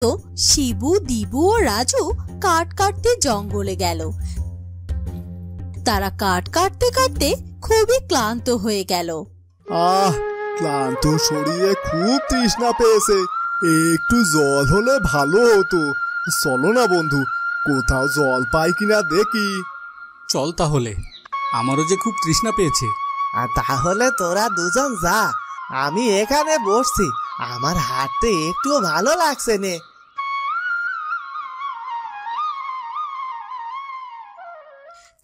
তো শিবু, দিবু ও রাজু কাঠ কাটতে জঙ্গলে গেল। তারা কাঠ কাটতে কাটতে খুবই ক্লান্ত হয়ে গেল। ক্লান্ত শরীরে খুব তৃষ্ণা পেয়েছে, একটু জল হলে ভালো হতো। চলো না বন্ধু, কোথাও জল পাই কিনা দেখি। চল তাহলে, আমারও যে খুব তৃষ্ণা পেয়েছে। তাহলে তোরা দুজন যা, আমি এখানে বসছি, আমার হাঁটতে একটু ভালো লাগছে নে।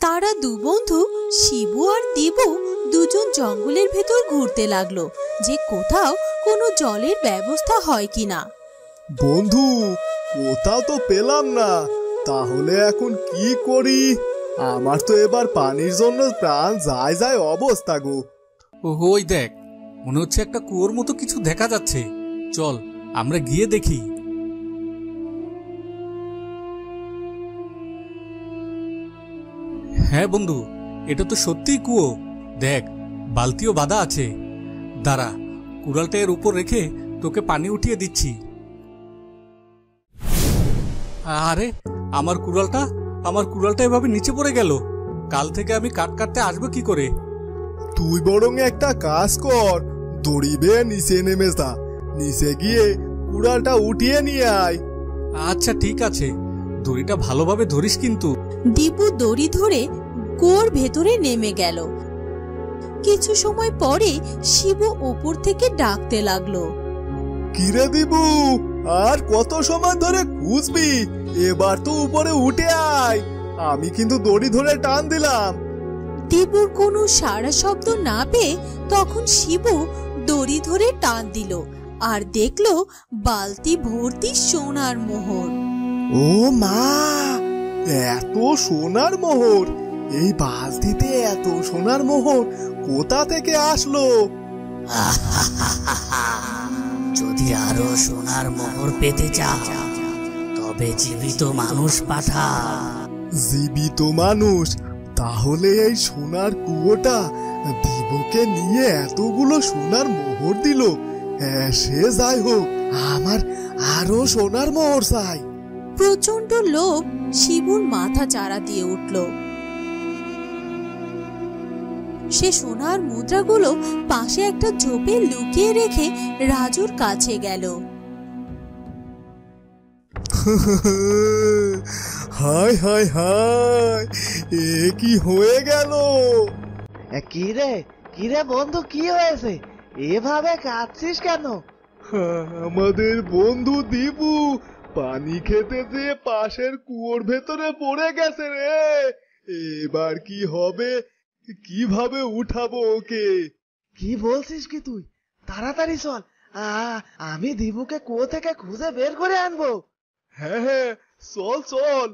তারা দু বন্ধু শিবু আর দিবু দুজন জঙ্গলের ভেতর ঘুরতে লাগলো যে কোথাও কোনো জলের ব্যবস্থা হয় কিনা। বন্ধু, কোথাও তো পেলাম না, তাহলে এখন কি করি? আমার তো এবার পানির জন্য প্রাণ যায় যায় অবস্থা গো। ওই দেখ, মনে হচ্ছে একটা কুয়োর মতো কিছু দেখা যাচ্ছে, চল আমরা গিয়ে দেখি। হ্যাঁ বন্ধু, এটা তো সত্যিই কুয়ো। দেখ, বালতিও বাঁধা আছে। দাঁড়া, কুড়ালটা এর উপর রেখে তোকে পানি উঠিয়ে দিচ্ছি। আরে আমার কুড়ালটা এভাবে নিচে পড়ে গেল। কাল থেকে আমি কাঠ কাটতে আসবো কি করে? তুই বরং একটা কাজ কর, দড়ি বেয়ে নিচে নেমে যা, নিচে গিয়ে কুড়ালটা উঠিয়ে নিয়ে আয়। আচ্ছা ঠিক আছে, দড়িটা ভালোভাবে ধরিস কিন্তু। দিবু দড়ি ধরে কুয়োর ভেতরে নেমে গেল। কিছু সময় পরে শিবু উপর থেকে ডাকতে লাগলো, কিরে দিবু, আর কত সময় ধরে খুঁজবি? এবার তো উপরে উঠে আয়, আমি কিন্তু দড়ি ধরে টান দিলাম। দিবুর কোনো সাড়া শব্দ না পেয়ে তখন শিবু দড়ি ধরে টান দিল আর দেখলো বালতি ভর্তি সোনার মোহর। ও মা, এত সোনার মোহর! এই বালতিতে এত সোনার মোহর কোথা থেকে আসলো? যদি আরো সোনার মোহর পেতে চাও তবে জীবিত মানুষ পাঠা। জীবিত মানুষ? তাহলে এই সোনার কুয়োটা দিবুকে নিয়ে এতগুলো সোনার মোহর দিল। সে যাই হোক, আমার আরো সোনার মোহর চাই। প্রচন্ড লোভ শিবুর মাথা চারা দিয়ে উঠল। সে সোনার মুদ্রাগুলো পাশে একটা ঝোপে লুকিয়ে রেখে রাজুর কাছে গেল। হায় হায় হায়, এ কি হয়ে গেল? কিরে বন্ধু, কি হয়েছে? এভাবে কাঁদছিস কেন? আমাদের বন্ধু দিবু পানি খেতে যেয়ে পাশের কুয়োর ভেতরে পড়ে গেছে রে। এবার কি হবে? কিভাবে উঠাবো ওকে? কি বলছিস কি তুই? তাড়াতাড়ি চল, আমি দিবুকে কুয়ো থেকে খুঁজে বের করে আনবো। হ্যাঁ হ্যাঁ, চল চল।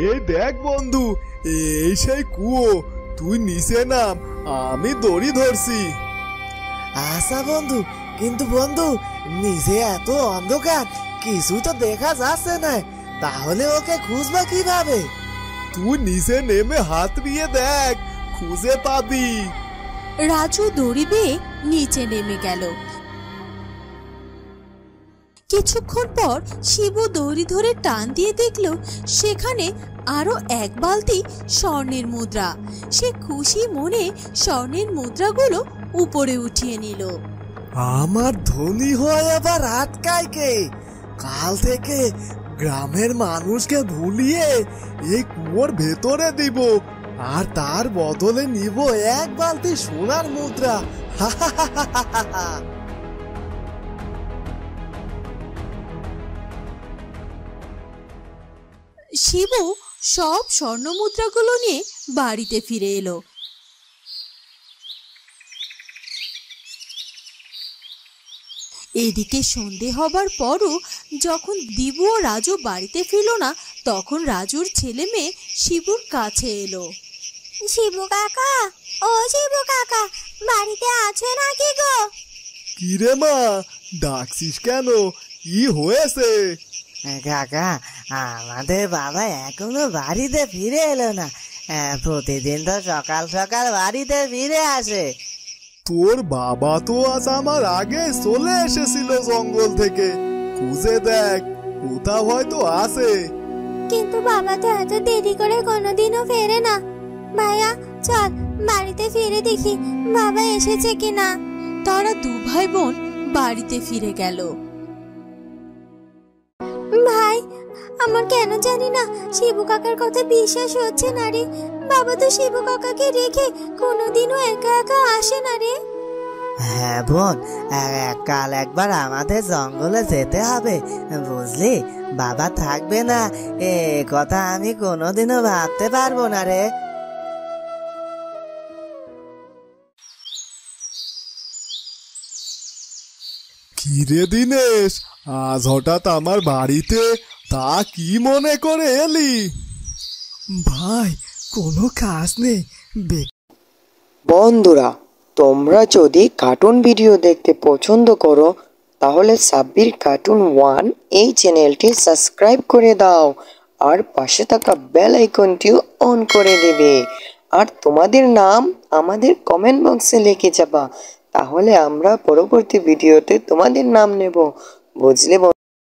এই দেখ বন্ধু, এই সেই কুয়ো, তুই নিচে নাম, আমি দড়ি ধরছি। আচ্ছা বন্ধু, কিন্তু বন্ধু নিচে এত অন্ধকার, কিছুই তো দেখা যাচ্ছে না, তাহলে ওকে খুঁজবা কিভাবে? তুই নিচে নেমে হাত দিয়ে দেখ, খুঁজে পাবি। রাজু দড়ি বেয়ে নিচে নেমে গেল। কিছুক্ষণ পর শিবু দড়ি ধরে টান দিয়ে দেখলো সেখানে আরো এক বালতি স্বর্ণের মুদ্রা। সে খুশি মনে স্বর্ণের মুদ্রাগুলো উপরে উঠিয়ে নিল। আমার ধনী হয় আবার আটকায় কে? কাল থেকে গ্রামের মানুষকে ভুলিয়ে এই কুয়োর ভেতরে দিব, আর তার বদলে নিব এক বালতি সোনার মুদ্রা। শিবু সব স্বর্ণ মুদ্রাগুলো নিয়ে বাড়িতে ফিরে এলো। এদিকে সন্ধে হবার পরও যখন দিবু ও রাজু বাড়িতে ফিরল না, তখন রাজুর ছেলে মেয়ে শিবুর কাছে এলো। শিবু কাকা, ও শিবু কাকা, বাড়িতে আছো নাকি গো? কিরে মা, ডাকছিস কেন? কি হয়েছে? কাকা, আমাদের বাবা এখনো বাড়িতে ফিরে এলো না, প্রতিদিন তো সকাল সকাল বাড়িতে ফিরে আসে। তোর বাবা তো আজ আমার আগে চলে এসেছিল জঙ্গল থেকে। খুঁজে দেখ, কোথাও হয়তো আছে। কিন্তু বাবা তো এত দেরি করে কোনোদিনও ফেরে না। ভাইয়া চল বাড়িতে ফিরে দেখি বাবা এসেছে কিনা। তারা দু ভাই বোন বাড়িতে ফিরে গেল। ভাই আমার কেন জানি না শিবু কাকার কথা বিশ্বাস হচ্ছে না রে। বাবা তো শিবু কাকাকে রেখে কোনোদিনও একা একা আসে না রে। হ্যাঁ বোন, কাল একবার আমাদের জঙ্গলে যেতে হবে, বুঝলি? বাবা থাকবে না এ কথা আমি কোনোদিনও ভাবতে পারবো না রে। কিরে দিনেশ, আজ হঠাৎ আমার বাড়িতে, তা কি মনে করে এলি? ভাই কোনো কাজ নেই। বন্ধুরা, তোমরা যদি কার্টুন ভিডিও দেখতে পছন্দ করো তাহলে সাব্বির কার্টুন 1 এই চ্যানেলটি সাবস্ক্রাইব করে দাও আর পাশে থাকা বেল আইকনটিও অন করে দেবে। আর তোমাদের নাম আমাদের কমেন্ট বক্সে লিখে যাবা, তাহলে আমরা পরবর্তী ভিডিওতে তোমাদের নাম নেব, বুঝলে?